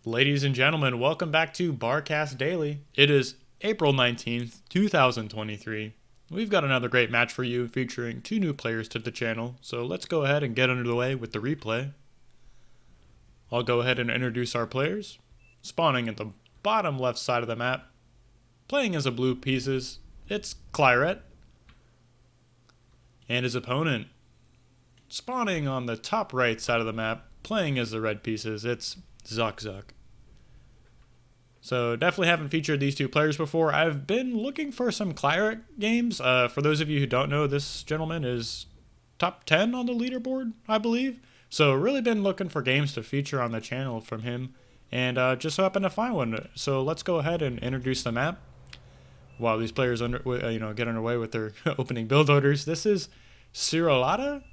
Ladies and gentlemen, welcome back to BARCast Daily. It is April 19th, 2023. We've got another great match for you featuring two new players to the channel, so let's go ahead and get under the way with the replay. I'll go ahead and introduce our players. Spawning at the bottom left side of the map, playing as a blue pieces, it's Clyret. And his opponent, spawning on the top right side of the map, playing as the red pieces, it's Zuck. So definitely haven't featured these two players before. I've been looking for some Clyret games. For those of you who don't know, this gentleman is top 10 on the leaderboard, I believe. So really been looking for games to feature on the channel from him, and just so happened to find one. So let's go ahead and introduce the map while these players get underway with their opening build orders. This is Cirolata.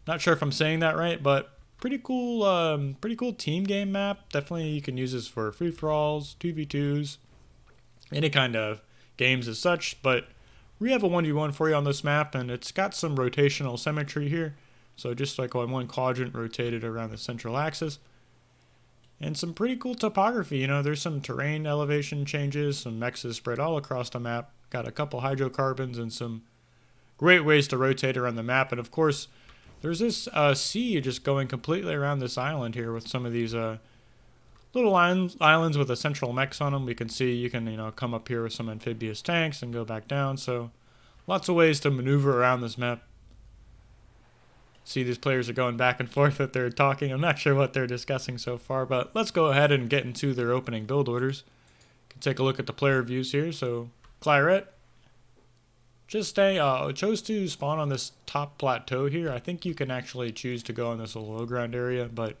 Not sure if I'm saying that right, but pretty cool team game map. Definitely you can use this for free-for-alls, 2v2s, any kind of games as such. But we have a 1v1 for you on this map, and it's got some rotational symmetry here. So just like on one quadrant rotated around the central axis. And some pretty cool topography. You know, there's some terrain elevation changes, some mexes spread all across the map. Got a couple hydrocarbons and some great ways to rotate around the map. And of course, there's this sea just going completely around this island here with some of these little islands with a central mex on them. We can see you can come up here with some amphibious tanks and go back down. So lots of ways to maneuver around this map. See, these players are going back and forth with their talking. I'm not sure what they're discussing so far, but let's go ahead and get into their opening build orders. You can take a look at the player views here. So Clyret just chose to spawn on this top plateau here. I think you can actually choose to go on this low ground area, but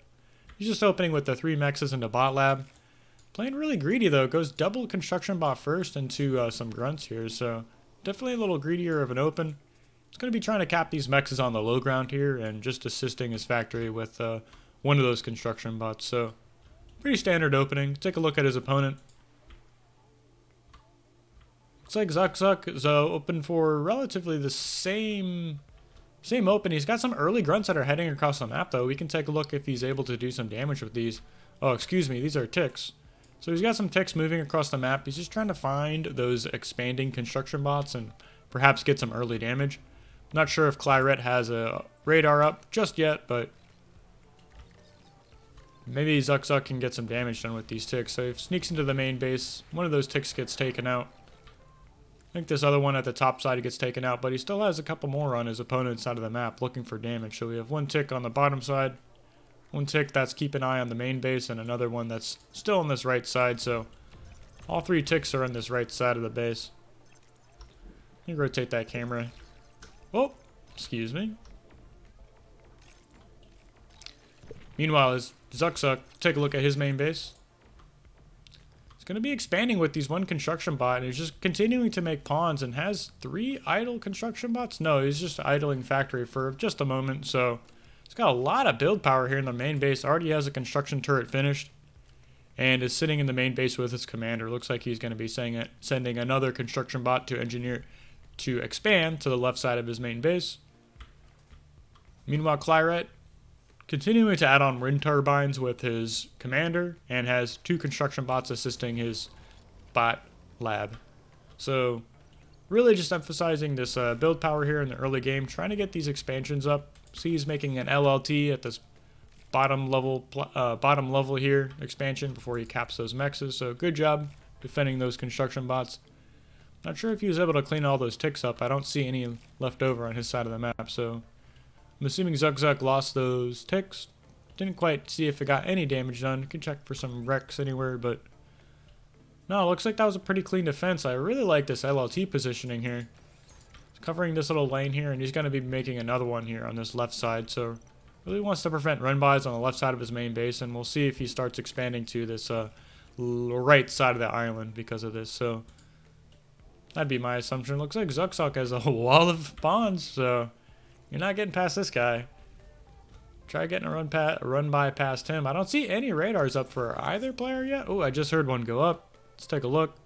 he's just opening with the 3 mexes into bot lab. Playing really greedy though. Goes double construction bot first into some grunts here, so definitely a little greedier of an open. He's going to be trying to cap these mexes on the low ground here and just assisting his factory with one of those construction bots. So pretty standard opening. Take a look at his opponent. Looks like Zuck is open for relatively the same open. He's got some early grunts that are heading across the map though. We can take a look if he's able to do some damage with these. Oh, excuse me, these are ticks. So he's got some ticks moving across the map. He's just trying to find those expanding construction bots and perhaps get some early damage. Not sure if Clyret has a radar up just yet, but maybe Zuck can get some damage done with these ticks. So he sneaks into the main base. One of those ticks gets taken out. I think this other one at the top side gets taken out, but he still has a couple more on his opponent's side of the map looking for damage. So we have one tick on the bottom side, one tick that's keep an eye on the main base, and another one that's still on this right side. So all 3 ticks are on this right side of the base. Let me rotate that camera. Oh, excuse me. Meanwhile, as Zuck, take a look at his main base. He's going to be expanding with these 1 construction bot, and he's just continuing to make pawns and has 3 idle construction bots. No, he's just idling factory for just a moment. So he's got a lot of build power here in the main base. Already has a construction turret finished and is sitting in the main base with his commander. Looks like he's going to be sending another construction bot to expand to the left side of his main base. Meanwhile, Clyret continuing to add on wind turbines with his commander and has 2 construction bots assisting his bot lab. So really just emphasizing this build power here in the early game, trying to get these expansions up. See, he's making an LLT at this bottom level here expansion before he caps those mexes. So good job defending those construction bots. Not sure if he was able to clean all those ticks up. I don't see any left over on his side of the map, so I'm assuming Zuck lost those ticks. Didn't quite see if it got any damage done. You can check for some wrecks anywhere, but no, it looks like that was a pretty clean defense. I really like this LLT positioning here. He's covering this little lane here, and he's going to be making another one here on this left side, so really wants to prevent run-bys on the left side of his main base, and we'll see if he starts expanding to this right side of the island because of this. So that'd be my assumption. Looks like Zuck has a wall of bonds, so you're not getting past this guy. Try getting a run by past him. I don't see any radars up for either player yet. Oh, I just heard one go up. Let's take a look.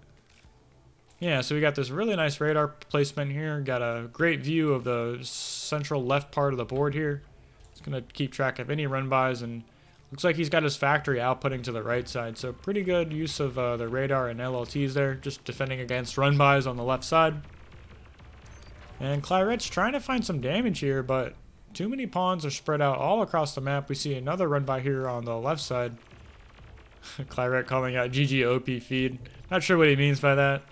Yeah, so we got this really nice radar placement here. Got a great view of the central left part of the board here. It's going to keep track of any run bys and Looks like he's got his factory outputting to the right side, so pretty good use of the radar and LLTs there, just defending against run-bys on the left side. And Clyret's trying to find some damage here, but too many pawns are spread out all across the map. We see another run-by here on the left side. Clyret calling out GG OP feed. Not sure what he means by that.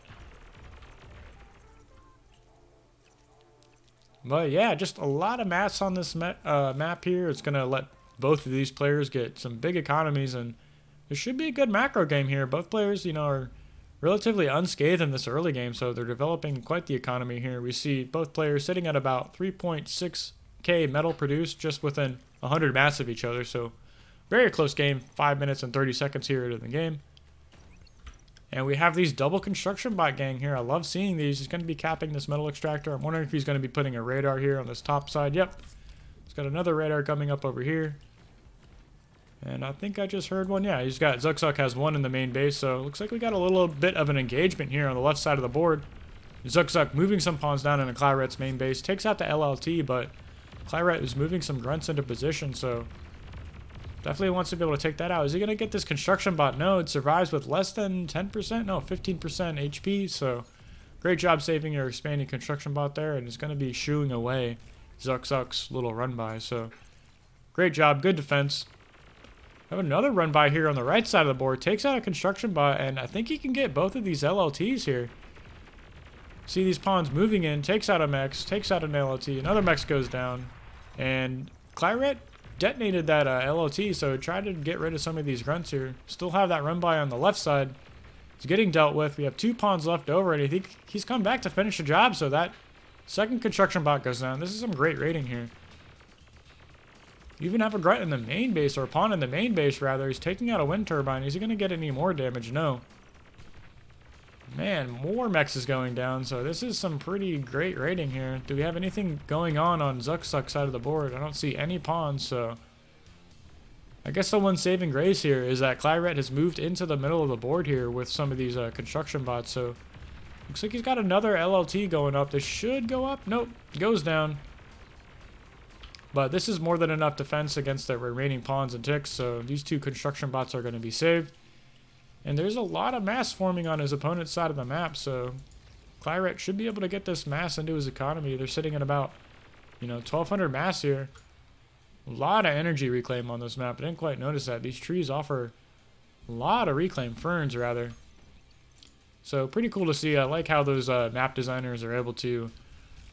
But yeah, just a lot of mass on this map here. It's going to let both of these players get some big economies, and there should be a good macro game here. Both players, you know, are relatively unscathed in this early game, so they're developing quite the economy here. We see both players sitting at about 3.6k metal produced, just within 100 mass of each other, so very close game. 5 minutes and 30 seconds here in the game. And we have these double construction bot gang here. I love seeing these. He's going to be capping this metal extractor. I'm wondering if he's going to be putting a radar here on this top side. Yep. He's got another radar coming up over here. And I think I just heard one. Yeah, he's got Zuxuk has one in the main base. So it looks like we got a little bit of an engagement here on the left side of the board. Zuxuk moving some pawns down into Clyret's main base. Takes out the LLT, but Clyret is moving some grunts into position. So definitely wants to be able to take that out. Is he going to get this construction bot? No, it survives with less than 10%. No, 15% HP. So great job saving your expanding construction bot there. And it's going to be shooing away Zuxuk's little run by. So great job. Good defense. I have another run by here on the right side of the board. Takes out a construction bot. And I think he can get both of these LLTs here. See these pawns moving in. Takes out a mech. Takes out an LLT. Another mech goes down. And Clyret detonated that LLT, so tried to get rid of some of these grunts here. Still have that run by on the left side. It's getting dealt with. We have 2 pawns left over, and I think he's come back to finish the job, so that second construction bot goes down. This is some great raiding here. You even have a grunt in the main base, or a pawn in the main base, rather. He's taking out a wind turbine. Is he going to get any more damage? No. Man, more mechs is going down, so this is some pretty great raiding here. Do we have anything going on Zuxuk's side of the board? I don't see any pawns, so I guess the one saving grace here is that Clyret has moved into the middle of the board here with some of these construction bots, so looks like he's got another LLT going up. This should go up. Nope, goes down. But this is more than enough defense against the remaining pawns and ticks, so these 2 construction bots are going to be saved. And there's a lot of mass forming on his opponent's side of the map, so Clyret should be able to get this mass into his economy. They're sitting at about, 1,200 mass here. A lot of energy reclaim on this map. I didn't quite notice that. These trees offer a lot of reclaim, ferns rather. So pretty cool to see. I like how those map designers are able to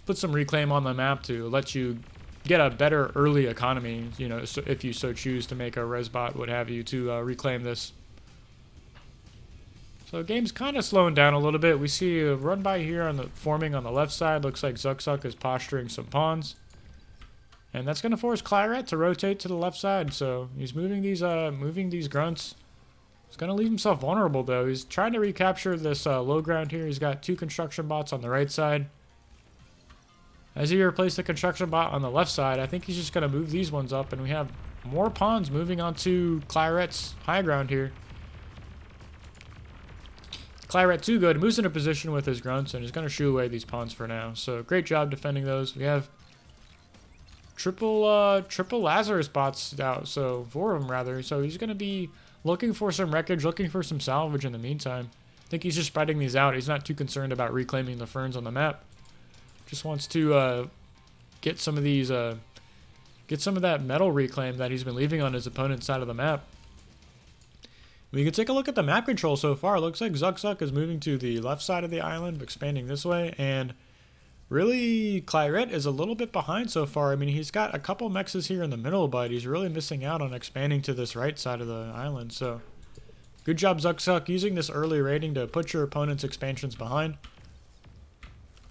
put some reclaim on the map to let you get a better early economy, if you so choose to make a res bot, what have you, to reclaim this. So the game's kind of slowing down a little bit. We see a run by here on the forming on the left side. Looks like Zuxuk is posturing some pawns. And that's going to force Clyret to rotate to the left side. So he's moving these grunts. He's going to leave himself vulnerable though. He's trying to recapture this low ground here. He's got 2 construction bots on the right side. As he replaced the construction bot on the left side, I think he's just going to move these ones up. And we have more pawns moving onto Clyret's high ground here. Clyret too good, moves into position with his grunts and is going to shoo away these pawns for now. So great job defending those. We have triple Lazarus bots out, so 4 of them rather. So he's going to be looking for some wreckage, looking for some salvage in the meantime. I think he's just spreading these out. He's not too concerned about reclaiming the ferns on the map. Just wants to get some of these, get some of that metal reclaim that he's been leaving on his opponent's side of the map. We can take a look at the map control so far. It looks like Zuxuk is moving to the left side of the island, expanding this way, and really Clyret is a little bit behind so far. I mean, he's got a couple mexes here in the middle, but he's really missing out on expanding to this right side of the island. So good job, Zuxuk, using this early raiding to put your opponent's expansions behind.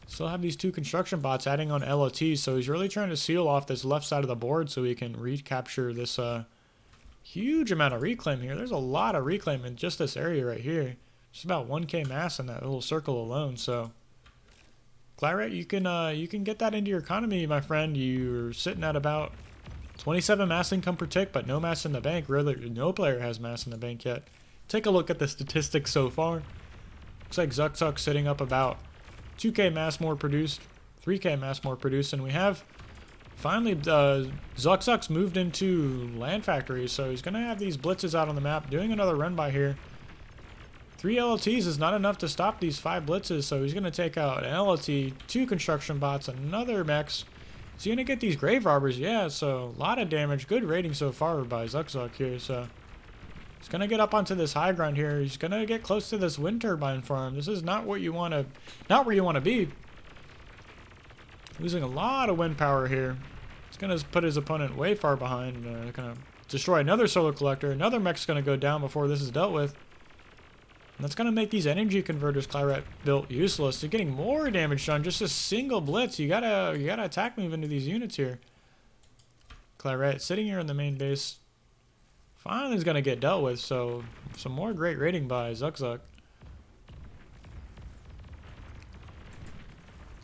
Still have these 2 construction bots adding on LOTs, so he's really trying to seal off this left side of the board so he can recapture this huge amount of reclaim here. There's a lot of reclaim in just this area right here. Just about 1k mass in that little circle alone. So Clyret, you can get that into your economy, my friend. You're sitting at about 27 mass income per tick, but no mass in the bank. Really, no player has mass in the bank yet. Take a look at the statistics so far. Looks like Zuxuk sitting up about 2k mass more produced, 3k mass more produced, and we have Finally, Zuck's moved into land factory, so he's going to have these blitzes out on the map, doing another run by here. 3 LLTs is not enough to stop these 5 blitzes, so he's going to take out an LLT, 2 construction bots, another mechs. Is he going to get these grave robbers? Yeah, so a lot of damage. Good rating so far by Zuck here, so he's going to get up onto this high ground here. He's going to get close to this wind turbine farm. This is not what you want to, not where you want to be. Losing a lot of wind power here. It's going to put his opponent way far behind. Going to destroy another solar collector. Another mech's going to go down before this is dealt with. And that's going to make these energy converters Clyret built useless. They're getting more damage done. Just a single blitz. You gotta attack move into these units here. Clyret sitting here in the main base. Finally is going to get dealt with. So some more great rating by Zuck.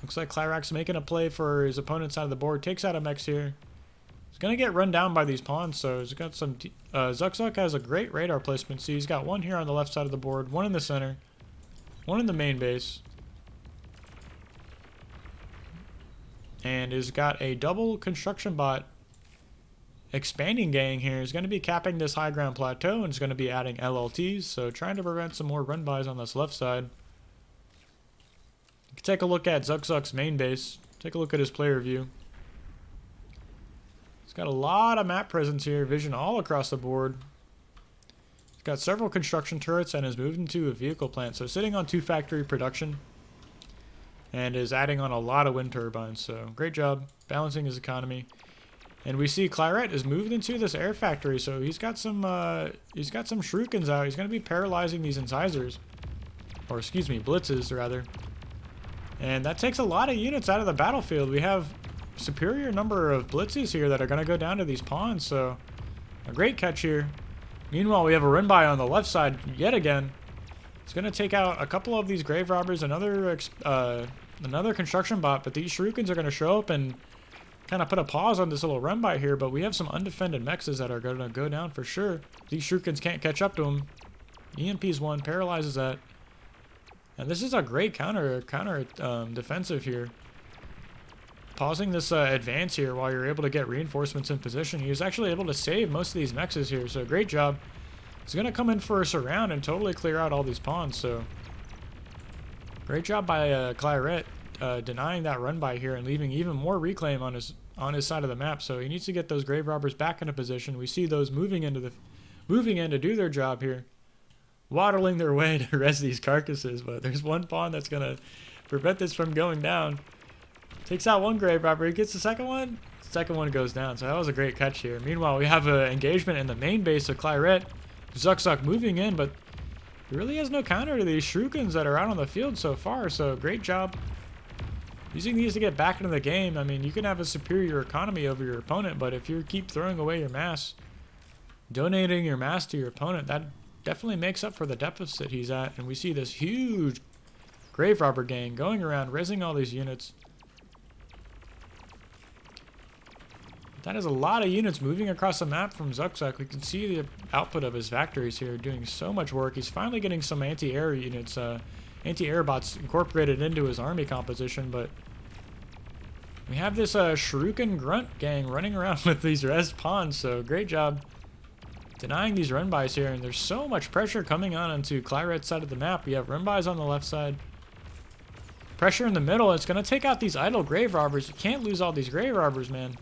Looks like Clyret's making a play for his opponent's side of the board. Takes out a mech here. He's going to get run down by these pawns, so he's got some... Zuck has a great radar placement. See, he's got one here on the left side of the board, one in the center, one in the main base. And he's got a double construction bot expanding gang here. He's going to be capping this high ground plateau and is going to be adding LLTs, so trying to prevent some more run bys on this left side. You can take a look at Zuck's main base. Take a look at his player view. He's got a lot of map presence here, vision all across the board. He's got several construction turrets and has moved into a vehicle plant, so sitting on 2 factory production and is adding on a lot of wind turbines. So great job balancing his economy. And we see Clyret is moved into this air factory, so he's got some shurikens out. He's going to be paralyzing these incisors, or excuse me, blitzes rather. And that takes a lot of units out of the battlefield. We have superior number of blitzes here that are going to go down to these pawns, so a great catch here. Meanwhile, we have a run by on the left side yet again. It's going to take out a couple of these grave robbers, another construction bot, but these shurikens are going to show up and kind of put a pause on this little run by here, but we have some undefended mexes that are going to go down for sure. These shurikens can't catch up to them. EMP's one, paralyzes that. And this is a great counter defensive here. Pausing this advance here while you're able to get reinforcements in position. He was actually able to save most of these mexes here, so great job. He's going to come in for a surround and totally clear out all these pawns, so great job by Clyret denying that run by here and leaving even more reclaim on his side of the map. So he needs to get those grave robbers back into position. We see those moving in to do their job here, waddling their way to res these carcasses, but there's one pawn that's going to prevent this from going down. Takes out one grave robber. He gets the second one. Second one goes down. So that was a great catch here. Meanwhile, we have an engagement in the main base of Clyret. Zuck moving in, but he really has no counter to these shurikens that are out on the field so far. So great job using these to get back into the game. I mean, you can have a superior economy over your opponent, but if you keep throwing away your mass, donating your mass to your opponent, that definitely makes up for the deficit he's at. And we see this huge grave robber gang going around, raising all these units. That is a lot of units moving across the map from Zuck. We can see the output of his factories here doing so much work. He's finally getting some anti-air units, anti-air bots incorporated into his army composition, but we have this shuriken grunt gang running around with these res pawns, so great job denying these run-bys here. And there's so much pressure coming on onto Clyret's side of the map. We have run-bys on the left side, pressure in the middle. It's going to take out these idle grave robbers. You can't lose all these grave robbers, man.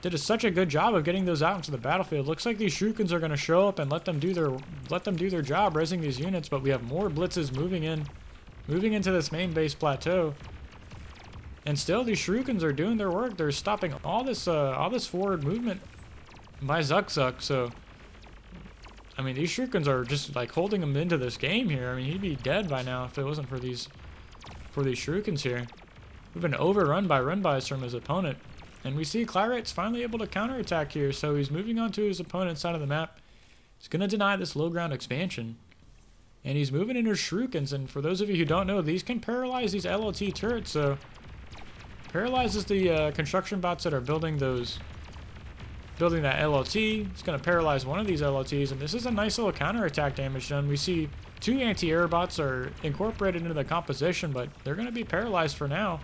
Did such a good job of getting those out into the battlefield. Looks like these shurikens are going to show up and let them do their job raising these units, but we have more blitzes moving into this main base plateau. And still these shurikens are doing their work. They're stopping all this forward movement by Zuck. So I mean, these shurikens are just like holding him into this game here. I mean, he'd be dead by now if it wasn't for these shurikens here. We've been overrun by run-bys from his opponent. And we see Clyret's finally able to counterattack here, so he's moving on to his opponent's side of the map. He's going to deny this low ground expansion. And he's moving into shurikens, and for those of you who don't know, these can paralyze these LLT turrets, so paralyzes the construction bots that are building that LLT. It's going to paralyze one of these LLTs, and this is a nice little counterattack damage done. We see 2 anti-air bots are incorporated into the composition, but they're going to be paralyzed for now.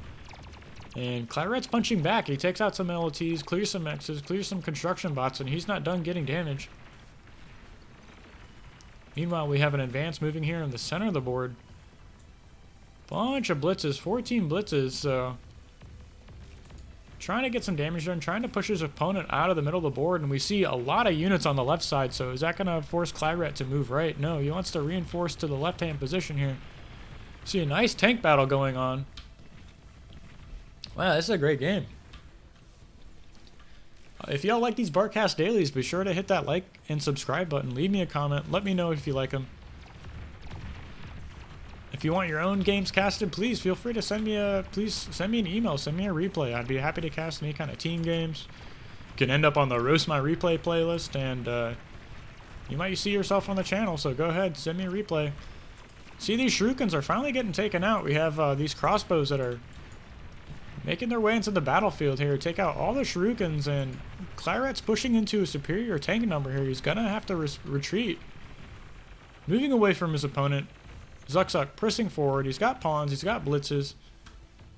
And Clyret's punching back. He takes out some LTs, clears some X's, clears some construction bots, and he's not done getting damage. Meanwhile, we have an advance moving here in the center of the board. Bunch of blitzes, 14 blitzes, so trying to get some damage done, trying to push his opponent out of the middle of the board, and we see a lot of units on the left side, so is that going to force Clyret to move right? No, he wants to reinforce to the left-hand position here. See a nice tank battle going on. Wow, this is a great game. If y'all like these BARCast dailies, be sure to hit that like and subscribe button. Leave me a comment. Let me know if you like them. If you want your own games casted, please feel free to send me an email, send me a replay. I'd be happy to cast any kind of team games. You can end up on the Roast My Replay playlist, and you might see yourself on the channel, so go ahead, send me a replay. See, these Shurikens are finally getting taken out. We have these crossbows that are making their way into the battlefield here. Take out all the Shurikens, and Clyret's pushing into a superior tank number here. He's gonna have to retreat. Moving away from his opponent. Zuxuk pressing forward. He's got pawns. He's got blitzes.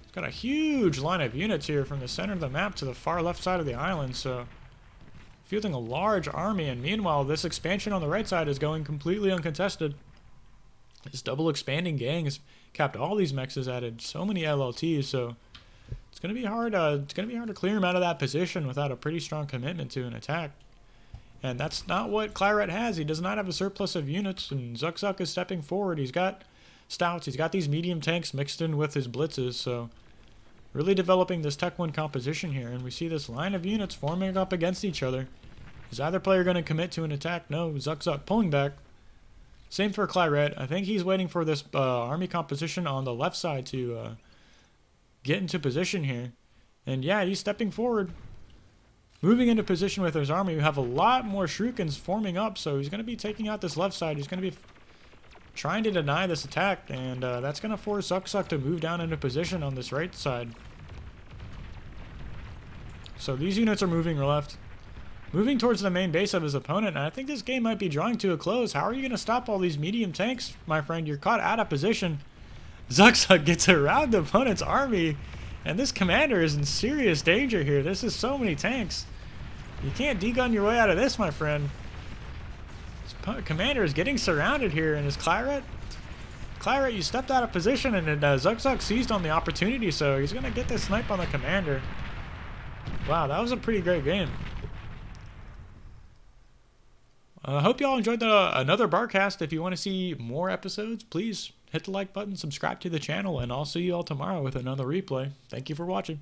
He's got a huge line of units here from the center of the map to the far left side of the island. So, fielding a large army. And meanwhile, this expansion on the right side is going completely uncontested. This double expanding gang has capped all these mechs, has added so many LLTs. So, it's gonna be hard. It's gonna be hard to clear him out of that position without a pretty strong commitment to an attack. And that's not what Clyret has. He does not have a surplus of units, and Zuxuk is stepping forward. He's got stouts. He's got these medium tanks mixed in with his blitzes, so really developing this Tech 1 composition here. And we see this line of units forming up against each other. Is either player going to commit to an attack? No, Zuxuk pulling back. Same for Clyret. I think he's waiting for this army composition on the left side to get into position here. And yeah, he's stepping forward. Moving into position with his army, we have a lot more Shurikens forming up, so he's going to be taking out this left side. He's going to be trying to deny this attack, and that's going to force Zuxuk to move down into position on this right side. So these units are moving left. Moving towards the main base of his opponent, and I think this game might be drawing to a close. How are you going to stop all these medium tanks, my friend? You're caught out of position. Zuxuk gets around the opponent's army, and this commander is in serious danger here. This is so many tanks. You can't degun your way out of this, my friend. This commander is getting surrounded here, and is Clyret? Clyret, you stepped out of position, and Zuxuk seized on the opportunity, so he's going to get this snipe on the commander. Wow, that was a pretty great game. I hope y'all enjoyed another BARCast. If you want to see more episodes, please hit the like button, subscribe to the channel, and I'll see you all tomorrow with another replay. Thank you for watching.